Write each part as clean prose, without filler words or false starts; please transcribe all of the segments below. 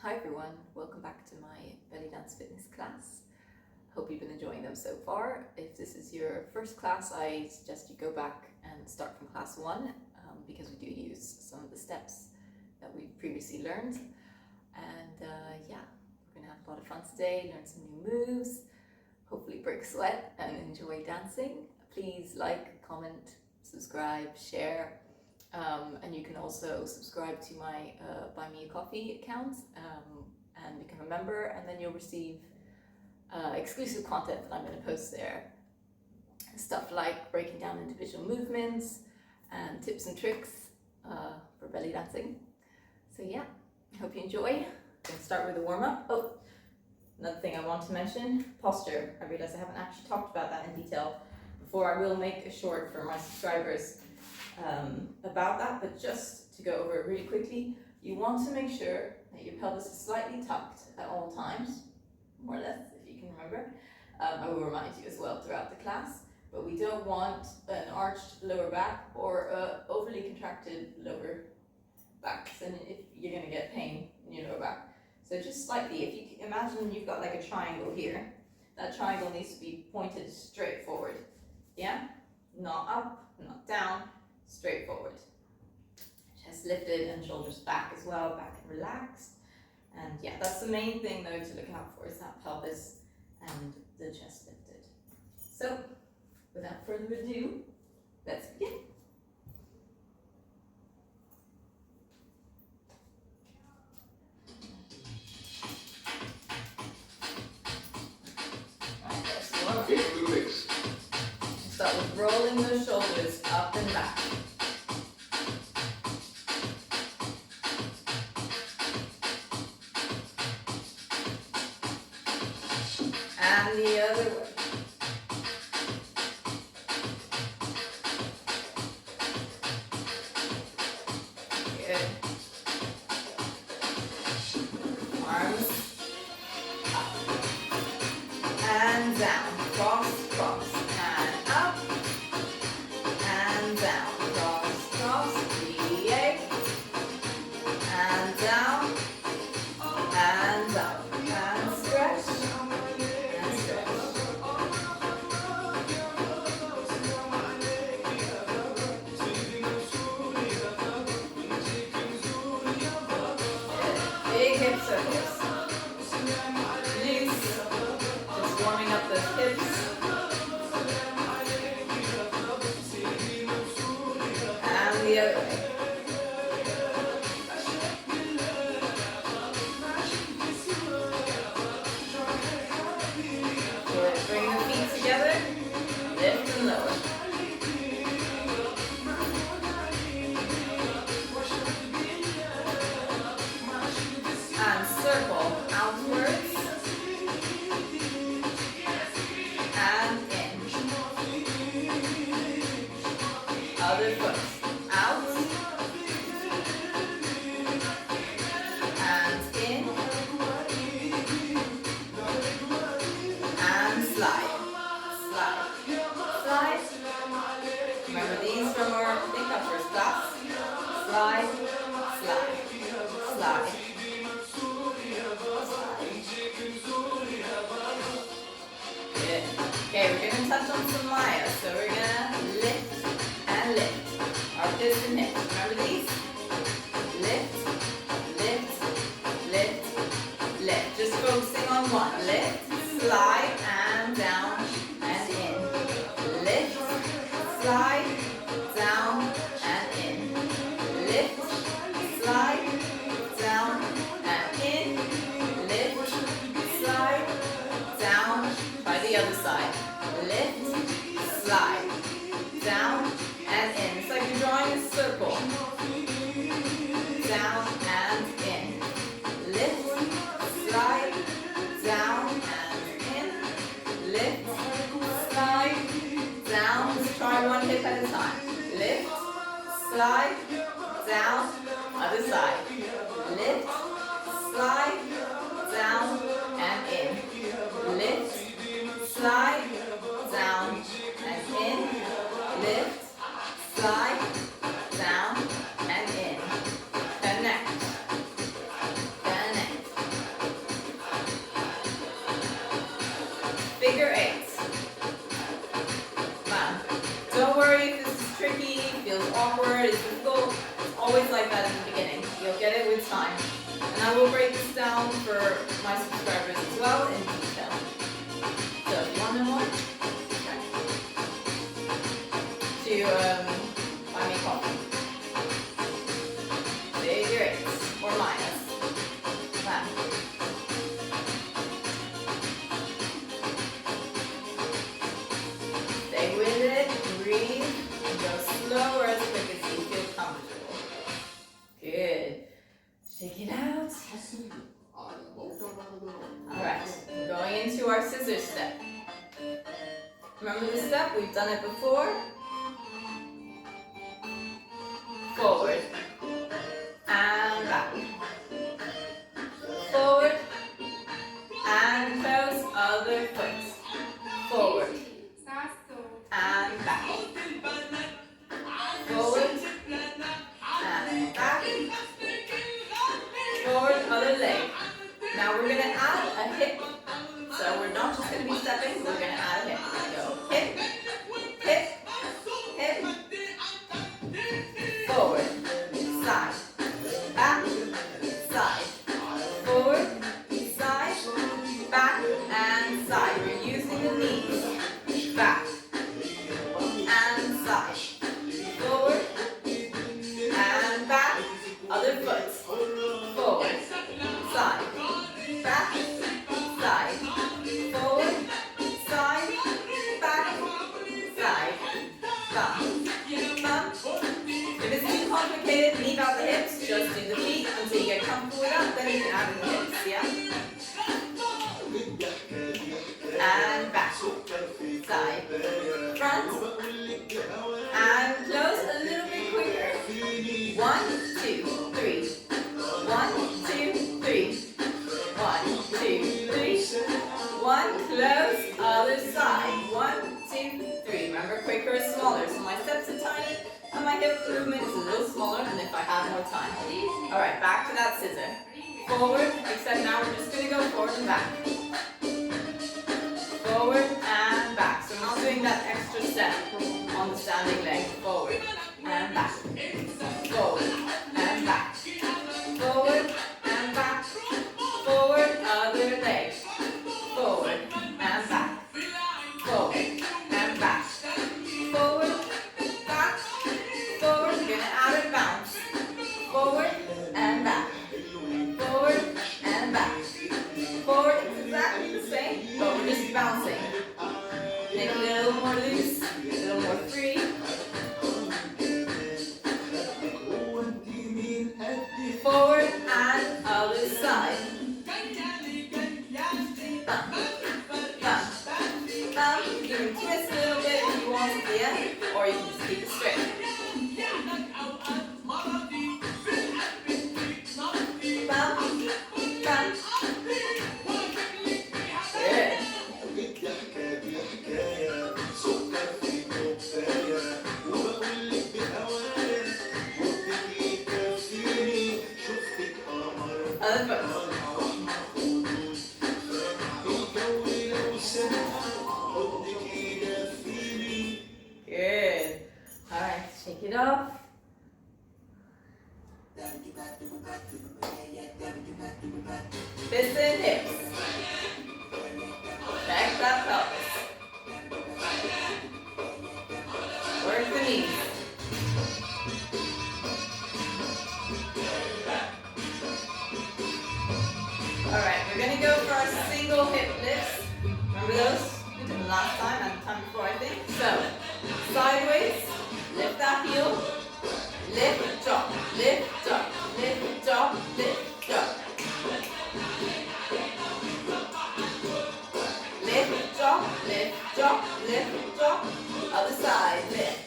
Hi everyone, welcome back to my belly dance fitness class. Hope you've been enjoying them so far. If this is your first class, I suggest you go back and start from class 1 because we do use some of the steps that we've previously learned. And yeah, we're going to have a lot of fun today, learn some new moves, hopefully break a sweat and enjoy dancing. Please like, comment, subscribe, share. And you can also subscribe to my Buy Me a Coffee account and become a member, and then you'll receive exclusive content that I'm going to post there. Stuff like breaking down individual movements and tips and tricks for belly dancing. So yeah, I hope you enjoy. I'm going to start with a warm-up. Oh, another thing I want to mention, posture. I realize I haven't actually talked about that in detail before. I will make a short for my subscribers about that, but just to go over it really quickly, you want to make sure that your pelvis is slightly tucked at all times, more or less, if you can remember. I will remind you as well throughout the class, but we don't want an arched lower back or overly contracted lower back, so if you're going to get pain in your lower back. So just slightly, if you imagine you've got like a triangle here, that triangle needs to be pointed straight forward, yeah? Not up, not down, straight forward. Chest lifted and shoulders back as well, back and relaxed. And yeah, that's the main thing though to look out for, is that pelvis and the chest lifted. So without further ado, let's begin. Start with rolling those shoulders up and back. And the other way. Good. Arms up and down. Cross, cross. And up and down. Cross, cross. Create. And down. And up. And stretch. Big hip circles. Loose. Just warming up those hips. And the other way. Good. Bring the feet together. Lift and lower. And circle outwards and in. Other foot out and in and slide, slide, slide. Remember these from our first class. Slide, slide, slide. Good. Okay, we're going to touch on some Maya. So we're going to lift and lift. Armpits and hips. Remember these? Lift, lift, lift, lift. Just focusing on one. Lift, slide, and down and in. Lift, slide, down and in. Lift, slide, down and in. Lift, slide, down. Try the other side. Lift, slide, down and in. It's like you're drawing a circle. Down and in. Lift, slide, down and in. Lift, slide, down. Let's try one hip at a time. Lift, slide, down, other side. Lift, slide, down and in. Lift, slide, down and in. Lift, slide, down and in. Connect, connect, my subscribers as well in detail. So if you want to know more, to buy me coffee. Figure 8 or minus. Wow. Stay with it, breathe, and go slower as quick as you feel comfortable. Good. Shake it out. Alright, we're going into our scissor step. Remember the step? We've done it before. Forward and back. Forward and close, other foot. Forward and back. Forward and back. Forward, other leg. Now we're going to add a hip. So we're not just going to be stepping, we're going to add a hip. Go hip, hip, hip. Forward, side, back, side. Forward, side, back, and side. We're using the knees. Back and side. Forward and back. Other foot. Forward, side, back, side. Forward, side, back, side. Thumb, thumb. If it's too complicated, leave out the hips. Just do the feet until you get comfortable with that. Then you can add in the hips, yeah? And back, side, front, and close a little bit quicker. 1, 2, 3. 1, 2, 3. 1, 2, 3. 1, close, other side. 1, 2, 3. Remember, quicker is smaller. So my steps are tiny, and my hip movement is a little smaller than if I had more time. Alright, back to that scissor. Forward, except now we're just going to go forward and back. Forward and back. So I'm not doing that extra step on the standing leg. Forward and back. Forward and back. Forward and back. Forward, other leg. Forward and back. Forward and back. Forward, back. Forward. We're going to add a bounce. Forward and back. Forward and back. Forward, it's exactly the same, but we're just bouncing. Make it a little more loose, a little more free. Forward and other side. Thumb, thumb, thumb. You can twist a little bit if you want at the end, or you can just keep it straight. Thumb, thumb. Good. Other foot. Good. Alright, shake it off. Fists and hips. Check that pelvis. Work the knees. Alright, we're going to go for our single hip lifts. Remember those? We did them last time and the time before, I think. So, sideways, lift that heel, lift, drop, lift, drop, lift, drop, lift, drop. Lift, drop, lift, drop, lift, drop. Other side, lift.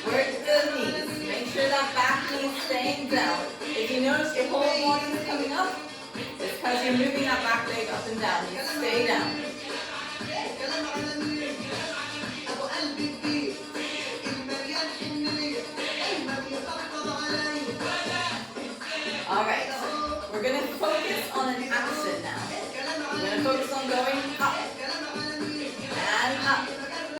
Work the knees. Make sure that back knee is staying down. If you notice your whole body is coming up, it's because you're moving that back leg up and down. You stay down. Alright, we're going to focus on an action now. We're going to focus on going up.